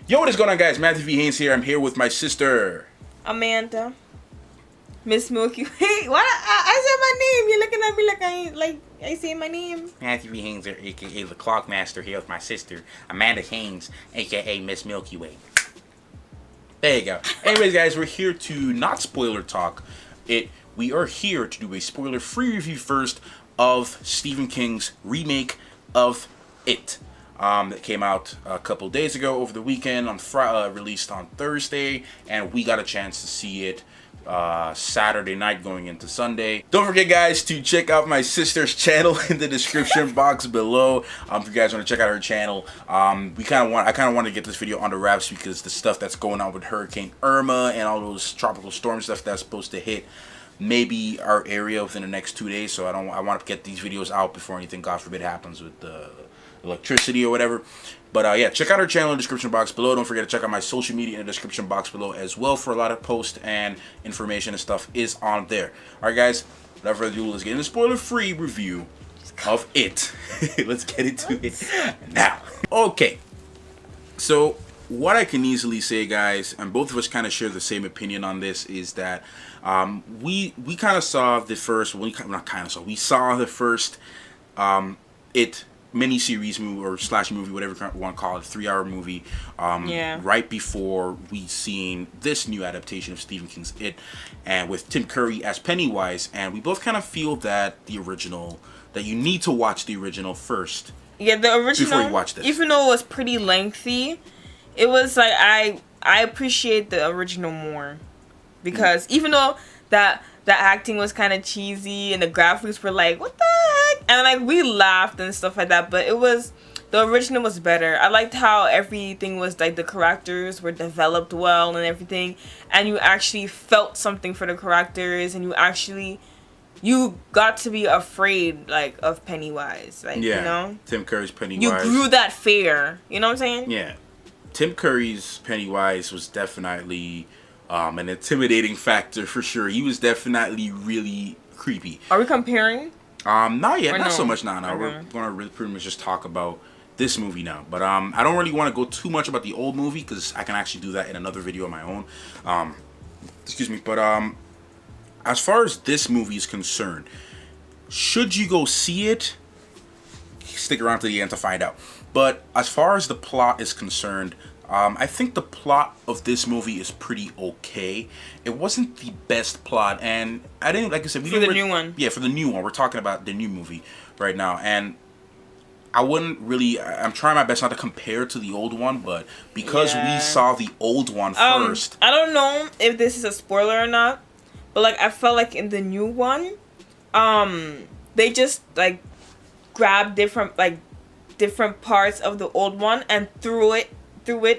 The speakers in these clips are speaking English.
Yo, what is going on, guys? Matthew V. Haynes here. I'm here with my sister Amanda. Ms.Milkywayy. What? I said my name. You're looking at me like I say my name. Matthew V. Haynes here, aka the Clockmaster, here with my sister Amanda Haynes, aka Ms.Milkywayy. There you go. Anyways, guys, we're here to not spoiler talk it. We are here to do a spoiler-free review first of Stephen King's remake of It. That came out a couple days ago over the weekend, released on Thursday, and we got a chance to see it Saturday night going into Sunday. Don't forget, guys, to check out my sister's channel in the description box below. If you guys want to check out her channel, I kind of want to get this video on the wraps because the stuff that's going on with Hurricane Irma and all those tropical storm stuff that's supposed to hit maybe our area within the next 2 days. So I want to get these videos out before anything, God forbid, happens with the electricity or whatever. But yeah, check out our channel in the description box below. Don't forget to check out my social media in the description box below as well for a lot of posts and information and stuff is on there. Alright, guys, without further ado, let's get into spoiler-free review of It. Let's get into it now. Okay, so what I can easily say, guys, and both of us kind of share the same opinion on this, is that we kind of saw the first, we saw the first It mini-series movie or slash movie, whatever you want to call it, 3-hour movie, right before we seen this new adaptation of Stephen King's It, and with Tim Curry as Pennywise, and we both kind of feel that the original, that you need to watch the original first. Yeah, the original, before you watch this. Even though it was pretty lengthy, it was like, I appreciate the original more, because even though that the acting was kind of cheesy and the graphics were like, what the heck? And like we laughed and stuff like that, but the original was better. I liked how everything was like, the characters were developed well and everything, and you actually felt something for the characters, and you got to be afraid like of Pennywise, like, yeah, you know, Tim Curry's Pennywise. You grew that fear, you know what I'm saying? Yeah, Tim Curry's Pennywise was definitely an intimidating factor for sure. He was definitely really creepy. Are we comparing? Not yet, or not no? so much now. Okay. We're gonna really pretty much just talk about this movie now. But I don't really want to go too much about the old movie because I can actually do that in another video of my own. Excuse me. But as far as this movie is concerned, should you go see it? Stick around to the end to find out. But as far as the plot is concerned, I think the plot of this movie is pretty okay. It wasn't the best plot, and I didn't, like I said, for the new one. Yeah, for the new one. We're talking about the new movie right now, and I wouldn't really. I'm trying my best not to compare to the old one, but because we saw the old one first, I don't know if this is a spoiler or not, but like I felt like in the new one, they just like grabbed different parts of the old one and threw it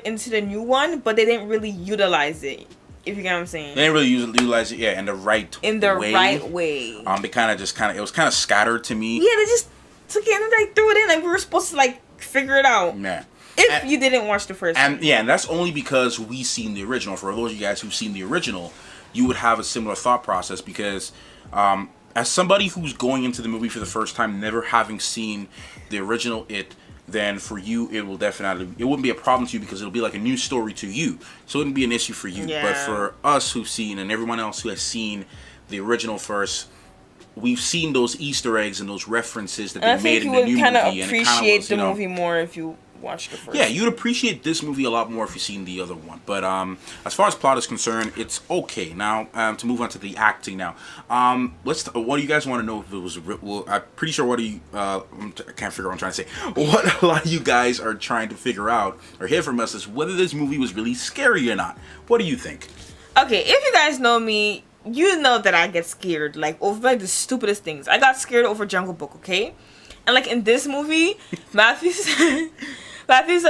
into the new one, but they didn't really utilize it, if you get what I'm saying. They didn't really utilize it, in the right way. They it was kind of scattered to me. Yeah, they just took it and they threw it in, like we were supposed to like figure it out. Yeah. If you didn't watch the first one. And that's only because we seen the original. For those of you guys who've seen the original, you would have a similar thought process because as somebody who's going into the movie for the first time, never having seen the original It, then for you it wouldn't be a problem to you because it'll be like a new story to you, so it wouldn't be an issue for you. But for us who've seen, and everyone else who has seen the original first, we've seen those Easter eggs and those references that they made in the new movie, and I think you would kind of appreciate appreciate the movie more if you watched the first. Yeah, you'd appreciate this movie a lot more if you've seen the other one. But as far as plot is concerned, it's okay. Now, to move on to the acting now. What do you guys want to know if it was... Well, I'm pretty sure I can't figure out what I'm trying to say. What a lot of you guys are trying to figure out or hear from us is whether this movie was really scary or not. What do you think? Okay, if you guys know me, you know that I get scared, like, over, like, the stupidest things. I got scared over Jungle Book, okay? And, like, in this movie, Matthew said,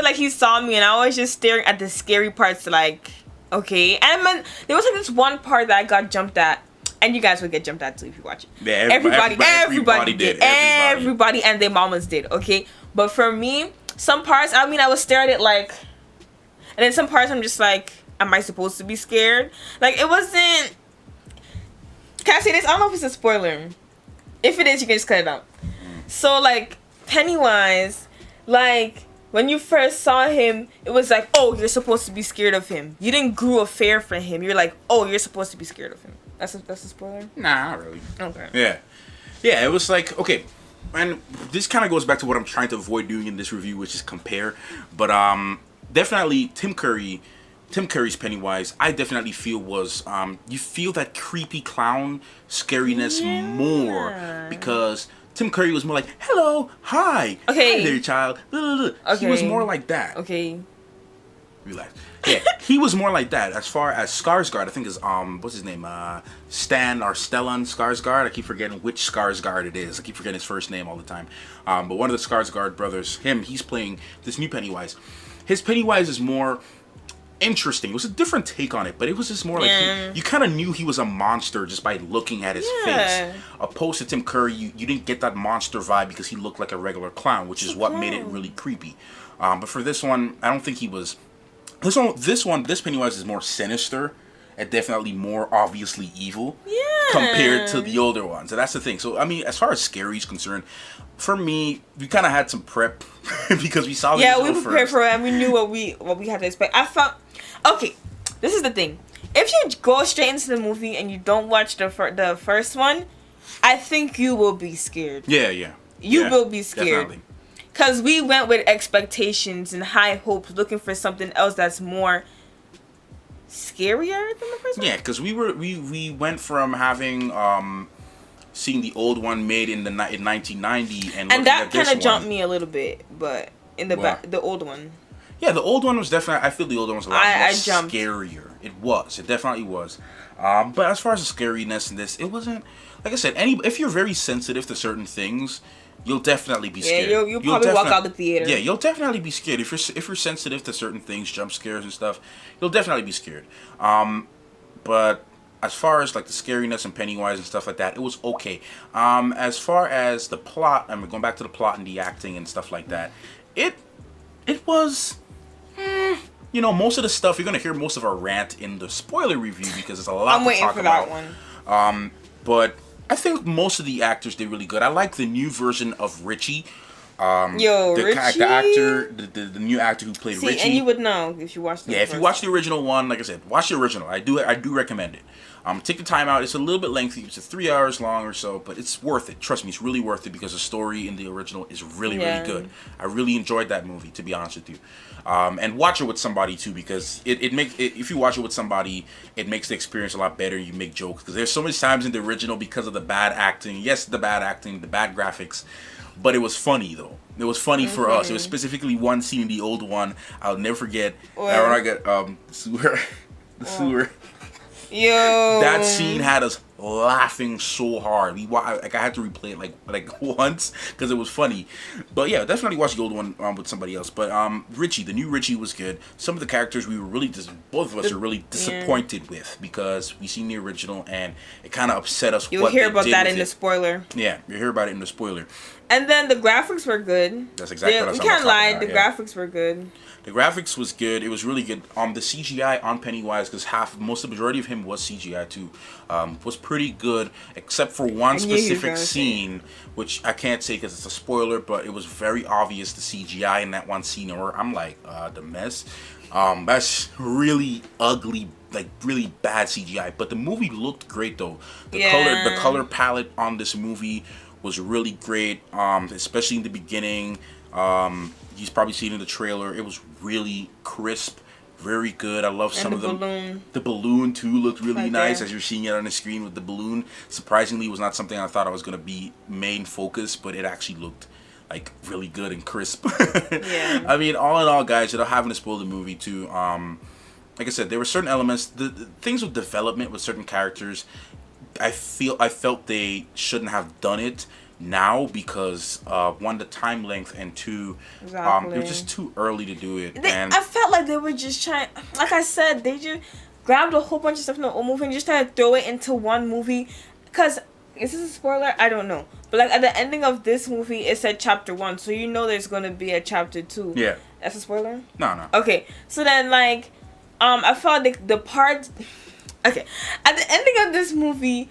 like, he saw me, and I was just staring at the scary parts, like, okay. And then there was, like, this one part that I got jumped at, and you guys would get jumped at, too, if you watch it. Yeah, everybody did. Everybody and their mamas did, okay? But for me, some parts, I would stare at it, like, and then some parts I'm just like, am I supposed to be scared? Like, it wasn't... Can I say this? I don't know if it's a spoiler. If it is, you can just cut it out. So, like, Pennywise, like, when you first saw him, it was like, oh, you're supposed to be scared of him. You didn't grew a fear for him. You're like, oh, you're supposed to be scared of him. That's a spoiler? Nah, not really. Okay. Yeah. Yeah, it was like, okay, and this kind of goes back to what I'm trying to avoid doing in this review, which is compare. But definitely Tim Curry's Pennywise, I definitely feel was, you feel that creepy clown scariness more because Tim Curry was more like, hello, hi, hi there, child. Okay. He was more like that. Okay. Relax. Yeah, he was more like that. As far as Skarsgård, I think is what's his name? Stan or Stellan Skarsgård. I keep forgetting which Skarsgård it is. I keep forgetting his first name all the time. But one of the Skarsgård brothers, he's playing this new Pennywise. His Pennywise is more interesting. It was a different take on it, but it was just more like you kind of knew he was a monster just by looking at his face. Opposed to Tim Curry, you didn't get that monster vibe because he looked like a regular clown, which is what made it really creepy. But for this one, I don't think he was. This Pennywise is more sinister and definitely more obviously evil compared to the older ones. And that's the thing. So, I mean, as far as scary is concerned, for me, we kind of had some prep because we saw the we prepared for it and we knew what we had to expect. I felt... Okay, this is the thing. If you go straight into the movie and you don't watch the first one, I think you will be scared. Yeah. You will be scared. Definitely. Because we went with expectations and high hopes, looking for something else that's more scarier than the first one. Yeah, because we went from having seeing the old one made in 1990 and that kind of jumped me a little bit, but in the old one. Yeah, the old one was definitely. I feel the old one was a lot more scarier. It definitely was. But as far as the scariness in this, it wasn't. Like I said, if you're very sensitive to certain things, you'll definitely be scared. Yeah, you'll probably walk out the theater. Yeah, you'll definitely be scared if you're sensitive to certain things, jump scares and stuff. You'll definitely be scared. But as far as like the scariness and Pennywise and stuff like that, it was okay. As far as the plot, I mean, going back to the plot and the acting and stuff like that, it was. Most of the stuff you're gonna hear most of our rant in the spoiler review because there's a lot to talk about. I'm waiting for that one. But I think most of the actors did really good. I like the new version of Richie. Richie. The actor, the new actor who played Richie. And you would know if you watched. If you watch the original one, like I said, watch the original. I do recommend it. Take the time out. It's a little bit lengthy. It's 3 hours long or so, but it's worth it. Trust me, it's really worth it because the story in the original is really good. I really enjoyed that movie, to be honest with you. And watch it with somebody too, because if you watch it with somebody, it makes the experience a lot better. You make jokes because there's so many times in the original because of the bad acting. Yes, the bad acting, the bad graphics, but it was funny though. It was funny for us. It was specifically one scene in the old one I'll never forget. When I got the sewer. Yo, that scene had us laughing so hard. I had to replay it like once because it was funny. But yeah, definitely watch the old one with somebody else. But Richie, the new Richie was good. Some of the characters we were both of us are really disappointed with because we seen the original and it kind of upset us. You'll hear about that in the spoiler. Yeah, you'll hear about it in the spoiler. And then the graphics were good. That's exactly what I was talking about. We can't lie, the graphics were good. The graphics was good. It was really good. The CGI on Pennywise, because the majority of him was CGI too, was pretty good, except for one specific scene, which I can't say because it's a spoiler, but it was very obvious the CGI in that one scene where I'm like, the mess. That's really ugly, like really bad CGI. But the movie looked great though. The color palette on this movie was really great, especially in the beginning. He's probably seen in the trailer. It was really crisp, very good. I love some of them. Balloon. The balloon too looked really nice as you're seeing it on the screen with the balloon. Surprisingly, it was not something I thought I was gonna be main focus, but it actually looked like really good and crisp. Yeah. I mean, all in all, guys, without having to spoil the movie too. Like I said, there were certain elements, the things with development with certain characters. I felt they shouldn't have done it now because one, the time length, and two, it was just too early to do it. I felt like they were just trying, like I said, they just grabbed a whole bunch of stuff in the old movie and just tried to throw it into one movie. Because, is this a spoiler? I don't know. But like at the ending of this movie, it said chapter 1, so you know there's going to be a chapter 2. Yeah. That's a spoiler? No. Okay, so then like, I felt like the part... Okay, at the ending of this movie,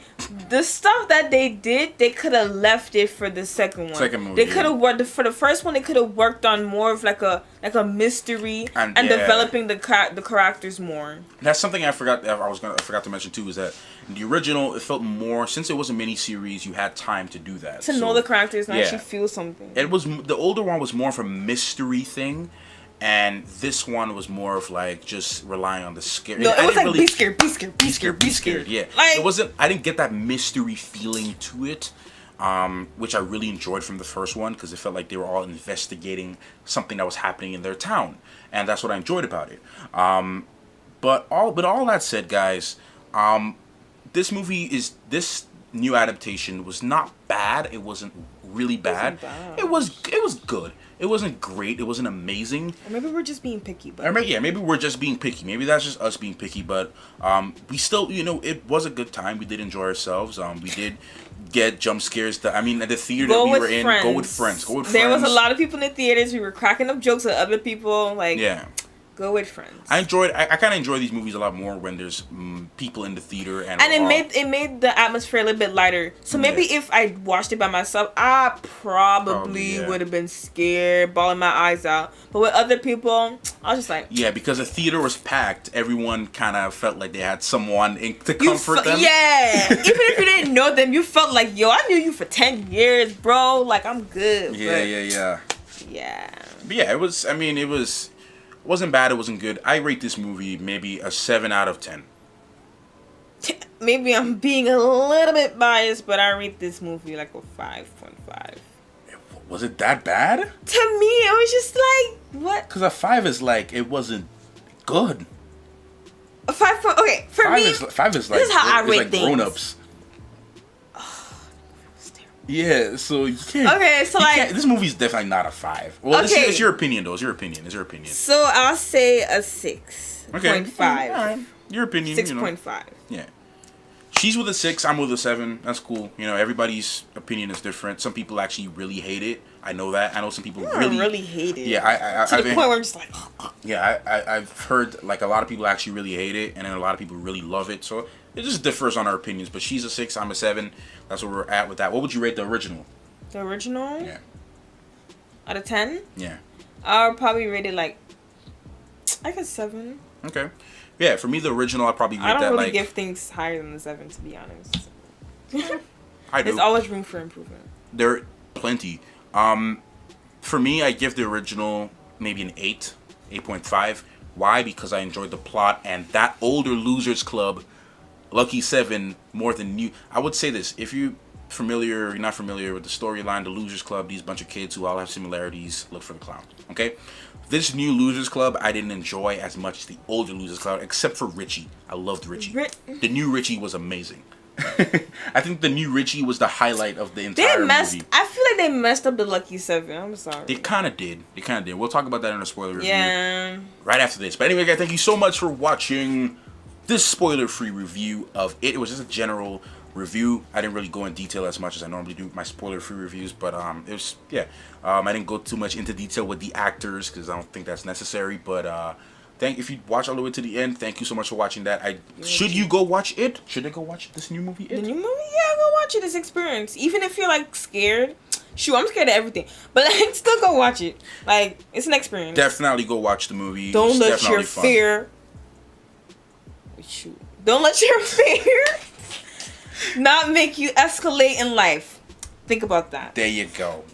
the stuff that they did, they could have left it for the second one. Second movie. They could have worked for the first one. They could have worked on more of like a mystery and developing the characters more. That's something I forgot to mention too. Is that in the original, it felt more, since it was a mini series, you had time to do that, to know the characters and actually feel something. It was, the older one was more of a mystery thing. And this one was more of like just relying on the scare. No, it was like be scared, be scared, be scared, be scared. Yeah, like, it wasn't. I didn't get that mystery feeling to it, which I really enjoyed from the first one, because it felt like they were all investigating something that was happening in their town, and that's what I enjoyed about it. But all that said, guys, this new adaptation was not bad. It wasn't really bad. It was good. It wasn't great. It wasn't amazing. Or maybe we're just being picky. But maybe we're just being picky. Maybe that's just us being picky. But we still, it was a good time. We did enjoy ourselves. We did get jump scares. At the theater that we were in, go with friends. There was a lot of people in the theaters. We were cracking up jokes at other people. Yeah. Go with friends. I kind of enjoy these movies a lot more when there's people in the theater, and it made the atmosphere a little bit lighter. So maybe if I watched it by myself, I probably would have been scared, bawling my eyes out. But with other people, I was just like, because the theater was packed. Everyone kind of felt like they had someone to comfort them. Yeah, even if you didn't know them, you felt like, yo, I knew you for 10 years, bro. Like, I'm good. Yeah. But yeah, it was. It wasn't bad, it wasn't good. I rate this movie maybe a 7 out of 10. Maybe I'm being a little bit biased, but I rate this movie like a 5.5. Was it that bad? To me, it was just like, what? Because a 5 is like, it wasn't good. A 5. Okay, for five me, is like, this is how I rate things. Grown-ups. Yeah, so you can't. Okay, so this movie's definitely not a 5. Well, it's your opinion, though. It's your opinion. So I'll say a 6.5. Okay. Your opinion. 6.5. Yeah. She's with a 6. I'm with a 7. That's cool. Everybody's opinion is different. Some people actually really hate it. I know that. I know some people really hate it. Yeah, to the point where I'm just like. Yeah, I've heard like a lot of people actually really hate it, and then a lot of people really love it. So it just differs on our opinions. But she's a 6. I'm a 7. That's where we're at with that. What would you rate the original? The original? Yeah. Out of 10? Yeah. I'll probably rate it like a 7. Okay. Yeah, for me, the original, I'd probably rate that like... I don't really give things higher than the 7, to be honest. I do. There's always room for improvement. There are plenty. For me, I give the original maybe an 8, 8.5. Why? Because I enjoyed the plot, and that older Losers Club, Lucky 7, more than you. I would say this: if you're not familiar with the storyline, the Losers Club, these bunch of kids who all have similarities, look for the clown. Okay, this new Losers Club I didn't enjoy as much as the older Losers Club, except for Richie. I loved Richie. The new Richie was amazing. I think the new Richie was the highlight of the entire movie. I feel like they messed up the Lucky 7. I'm sorry. They kind of did. We'll talk about that in a spoiler review. Yeah. Right after this. But anyway, guys, thank you so much for watching this spoiler-free review of it. It was just a general review. I didn't really go in detail as much as I normally do with my spoiler-free reviews, but it was I didn't go too much into detail with the actors because I don't think that's necessary. But if you watch all the way to the end, thank you so much for watching that. Should you go watch it? Should I go watch this new movie? The new movie? Yeah, go watch it. It's experience. Even if you're like scared. Shoot, I'm scared of everything, but like, still go watch it. Like, it's an experience. Definitely go watch the movie. Don't let your fear. Shoot. Don't let your fear not make you escalate in life. Think about that. There you go.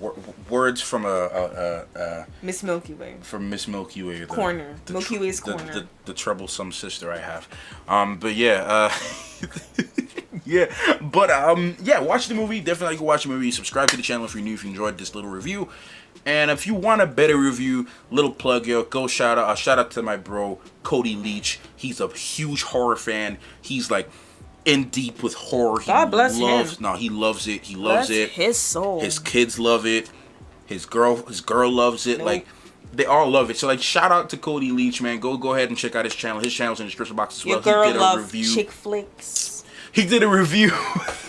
Words from Ms. Milkywayy. From Ms. Milkywayy. Corner. Milky Way's corner. The troublesome sister I have. But yeah. Watch the movie. Definitely go watch the movie. Subscribe to the channel if you're new, if you enjoyed this little review. And if you want a better review, little plug, go shout out to my bro Cody Leach. He's a huge horror fan. He's like in deep with horror. God bless him. No, he loves it. He loves it. His soul. His kids love it. His girl loves it. Nope. Like, they all love it. So like, shout out to Cody Leach, man. Go ahead and check out his channel. His channel's in the description box as well. Your girl loves chick flicks. He did a review.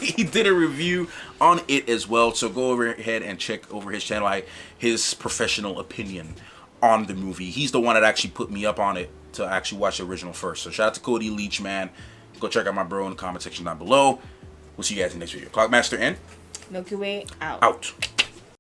He did a review on it as well. So go over ahead and check over his channel. His professional opinion on the movie. He's the one that actually put me up on it to actually watch the original first. So shout out to Cody Leach, man. Go check out my bro in the comment section down below. We'll see you guys in the next video. Clockmaster and Milky Way out. out.